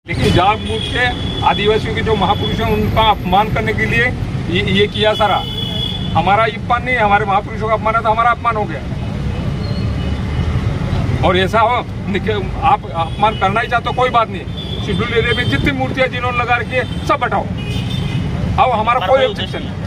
लेकिन जानबूझ के आदिवासियों के जो महापुरुष हैं उनका अपमान करने के लिए ये किया सारा। हमारा अपमान नहीं है, हमारे महापुरुषों का अपमान है तो हमारा अपमान हो गया। और ऐसा हो आप अपमान करना ही चाहते हो कोई बात नहीं, शेड्यूल एरिया में जितनी मूर्तियां जिन्होंने लगा रखी है सब हटाओ, आओ, हमारा कोई ऑब्जेक्शन नहीं।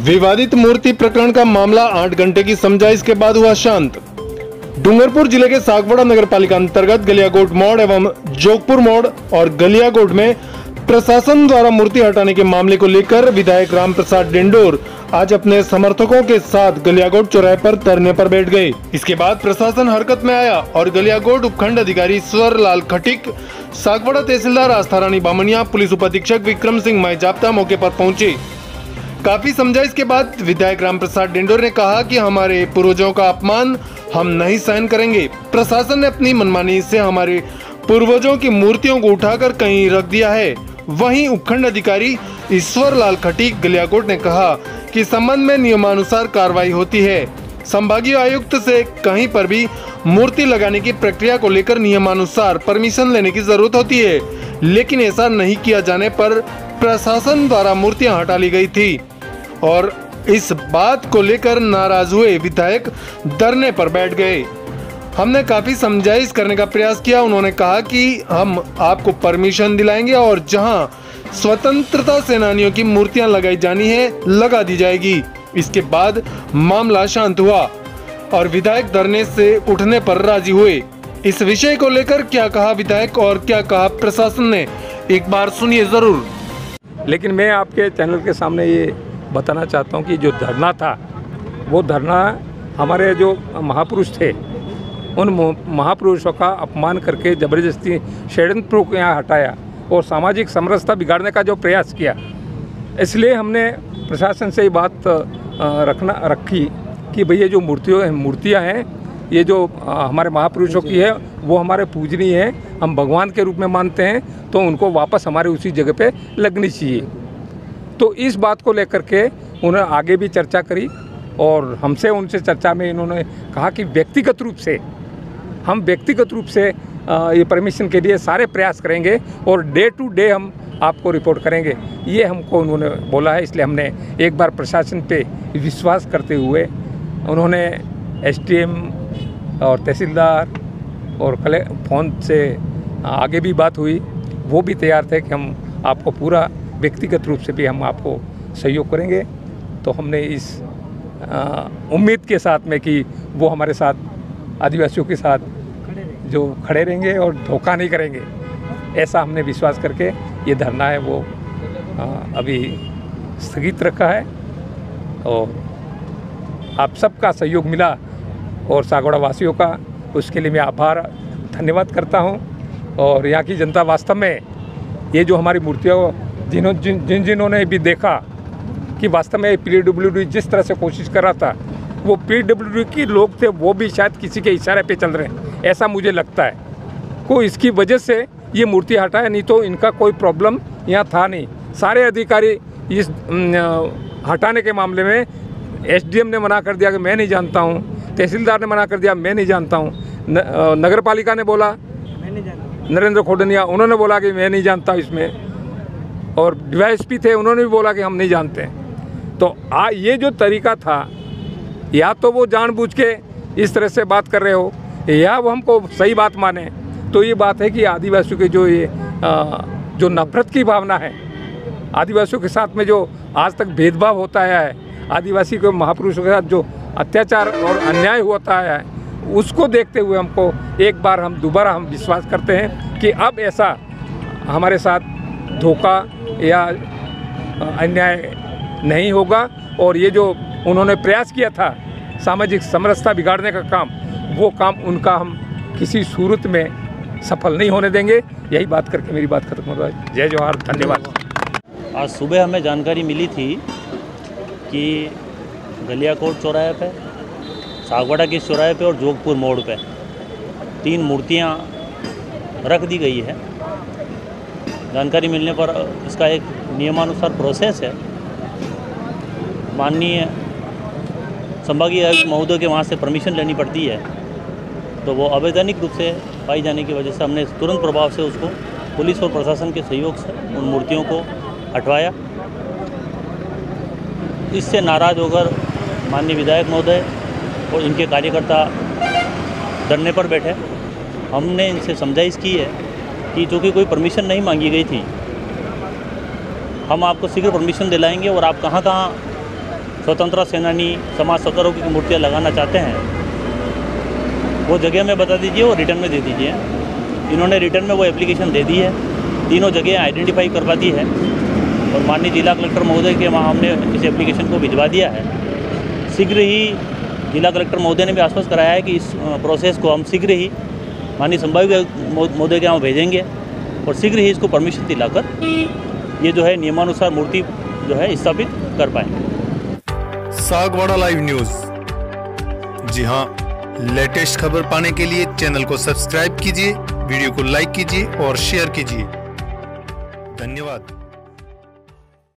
विवादित मूर्ति प्रकरण का मामला 8 घंटे की समझाइश के बाद हुआ शांत। डूंगरपुर जिले के सागवाड़ा नगर पालिका अंतर्गत गलियाकोट मोड़ एवं जोगपुर मोड़ और गलियाकोट में प्रशासन द्वारा मूर्ति हटाने के मामले को लेकर विधायक राम प्रसाद डिंडोर आज अपने समर्थकों के साथ गलियाकोट चौराहे पर धरने पर बैठ गए। इसके बाद प्रशासन हरकत में आया और गलियाकोट उपखंड अधिकारी ईश्वर लाल खटीक, सागवाड़ा तहसीलदार आस्था रानी बामनिया, पुलिस उपाधीक्षक विक्रम सिंह माईजाप्ता मौके पर पहुंचे। काफी समझाइश के बाद विधायक राम प्रसाद डिंडोर ने कहा कि हमारे पूर्वजों का अपमान हम नहीं सहन करेंगे। प्रशासन ने अपनी मनमानी से हमारे पूर्वजों की मूर्तियों को उठाकर कहीं रख दिया है। वहीं उपखंड अधिकारी ईश्वर लाल खटीक गलियाकोट ने कहा कि संबंध में नियमानुसार कार्रवाई होती है। संभागीय आयुक्त से कहीं पर भी मूर्ति लगाने की प्रक्रिया को लेकर नियमानुसार परमिशन लेने की जरूरत होती है, लेकिन ऐसा नहीं किया जाने पर प्रशासन द्वारा मूर्तियां हटा ली गई थी और इस बात को लेकर नाराज हुए विधायक धरने पर बैठ गए। हमने काफी समझाइश करने का प्रयास किया। उन्होंने कहा कि हम आपको परमिशन दिलाएंगे और जहां स्वतंत्रता सेनानियों की मूर्तियां लगाई जानी है लगा दी जाएगी। इसके बाद मामला शांत हुआ और विधायक धरने से उठने पर राजी हुए। इस विषय को लेकर क्या कहा विधायक और क्या कहा प्रशासन ने, एक बार सुनिए जरूर। लेकिन मैं आपके चैनल के सामने ये बताना चाहता हूँ कि जो धरना था वो धरना हमारे जो महापुरुष थे उन महापुरुषों का अपमान करके ज़बरदस्ती षड्यंत्र को यहाँ हटाया और सामाजिक समरसता बिगाड़ने का जो प्रयास किया, इसलिए हमने प्रशासन से ये बात रखी कि भैया जो मूर्तियाँ हैं ये जो हमारे महापुरुषों की है वो हमारे पूजनीय है, हम भगवान के रूप में मानते हैं, तो उनको वापस हमारे उसी जगह पे लगनी चाहिए। तो इस बात को लेकर के उन्होंने आगे भी चर्चा करी और हमसे उनसे चर्चा में इन्होंने कहा कि व्यक्तिगत रूप से ये परमिशन के लिए सारे प्रयास करेंगे और डे टू डे हम आपको रिपोर्ट करेंगे, ये हमको उन्होंने बोला है। इसलिए हमने एक बार प्रशासन पे विश्वास करते हुए उन्होंने एसडीएम और तहसीलदार और फ़ोन से आगे भी बात हुई, वो भी तैयार थे कि हम आपको पूरा व्यक्तिगत रूप से भी हम आपको सहयोग करेंगे। तो हमने इस उम्मीद के साथ में कि वो हमारे साथ आदिवासियों के साथ जो खड़े रहेंगे और धोखा नहीं करेंगे, ऐसा हमने विश्वास करके ये धरना है वो अभी स्थगित रखा है। और आप सबका सहयोग मिला और सागवाड़ा वासियों का, उसके लिए मैं आभार धन्यवाद करता हूं। और यहाँ की जनता वास्तव में ये जो हमारी मूर्तियों जिन्होंने भी देखा कि वास्तव में पीडब्ल्यूडी जिस तरह से कोशिश कर रहा था, वो पीडब्ल्यूडी के लोग थे, वो भी शायद किसी के इशारे पे चल रहे हैं, ऐसा मुझे लगता है। को इसकी वजह से ये मूर्ति हटाया, नहीं तो इनका कोई प्रॉब्लम यहाँ था नहीं। सारे अधिकारी इस हटाने के मामले में एसडीएम ने मना कर दिया कि मैं नहीं जानता हूँ, तहसीलदार ने मना कर दिया मैं नहीं जानता हूँ, नगर पालिका ने बोला, नरेंद्र खोडनिया उन्होंने बोला कि मैं नहीं जानता इसमें, और डीवाईएसपी थे उन्होंने भी बोला कि हम नहीं जानते हैं। तो ये जो तरीका था, या तो वो जानबूझ के इस तरह से बात कर रहे हो या वो हमको सही बात माने, तो ये बात है कि आदिवासियों के जो नफरत की भावना है, आदिवासियों के साथ में जो आज तक भेदभाव होता आया है, आदिवासी के महापुरुषों के साथ जो अत्याचार और अन्याय होता है, उसको देखते हुए हमको एक बार दोबारा हम विश्वास करते हैं कि अब ऐसा हमारे साथ धोखा या अन्याय नहीं होगा। और ये जो उन्होंने प्रयास किया था सामाजिक समरसता बिगाड़ने का काम, वो काम उनका हम किसी सूरत में सफल नहीं होने देंगे। यही बात करके मेरी बात खत्म हो रहा है। जय जोहार, धन्यवाद। आज सुबह हमें जानकारी मिली थी कि गलियाकोट चौराहे पे सागवाड़ा के चौराहे पे और जोगपुर मोड़ पे 3 मूर्तियां रख दी गई है। जानकारी मिलने पर इसका एक नियमानुसार प्रोसेस है। माननीय संभागीय आयुक्त महोदय के वहाँ से परमिशन लेनी पड़ती है, तो वो अवैधानिक रूप से पाई जाने की वजह से हमने तुरंत प्रभाव से उसको पुलिस और प्रशासन के सहयोग से उन मूर्तियों को हटवाया। इससे नाराज़ होकर माननीय विधायक महोदय और इनके कार्यकर्ता धरने पर बैठे। हमने इनसे समझाइश की है कि चूँकि कोई परमिशन नहीं मांगी गई थी, हम आपको शीघ्र परमिशन दिलाएंगे और आप कहाँ कहाँ स्वतंत्रता सेनानी, समाज सेवकों की मूर्तियाँ लगाना चाहते हैं वो जगह में बता दीजिए और रिटर्न में दे दीजिए। इन्होंने रिटर्न में वो एप्लीकेशन दे दी है, तीनों जगह आइडेंटिफाई करवा दी है और माननीय जिला कलेक्टर महोदय के वहाँ हमने इस एप्लीकेशन को भिजवा दिया है। शीघ्र ही जिला कलेक्टर महोदय ने भी आश्वस्त कराया है कि इस प्रोसेस को हम शीघ्र ही माननीय संभागीय महोदय के यहाँ भेजेंगे और शीघ्र ही इसको परमिशन दिलाकर ये जो है नियमानुसार मूर्ति जो है स्थापित कर पाएंगे। सागवाड़ा लाइव न्यूज, जी हाँ, लेटेस्ट खबर पाने के लिए चैनल को सब्सक्राइब कीजिए, वीडियो को लाइक कीजिए और शेयर कीजिए। धन्यवाद।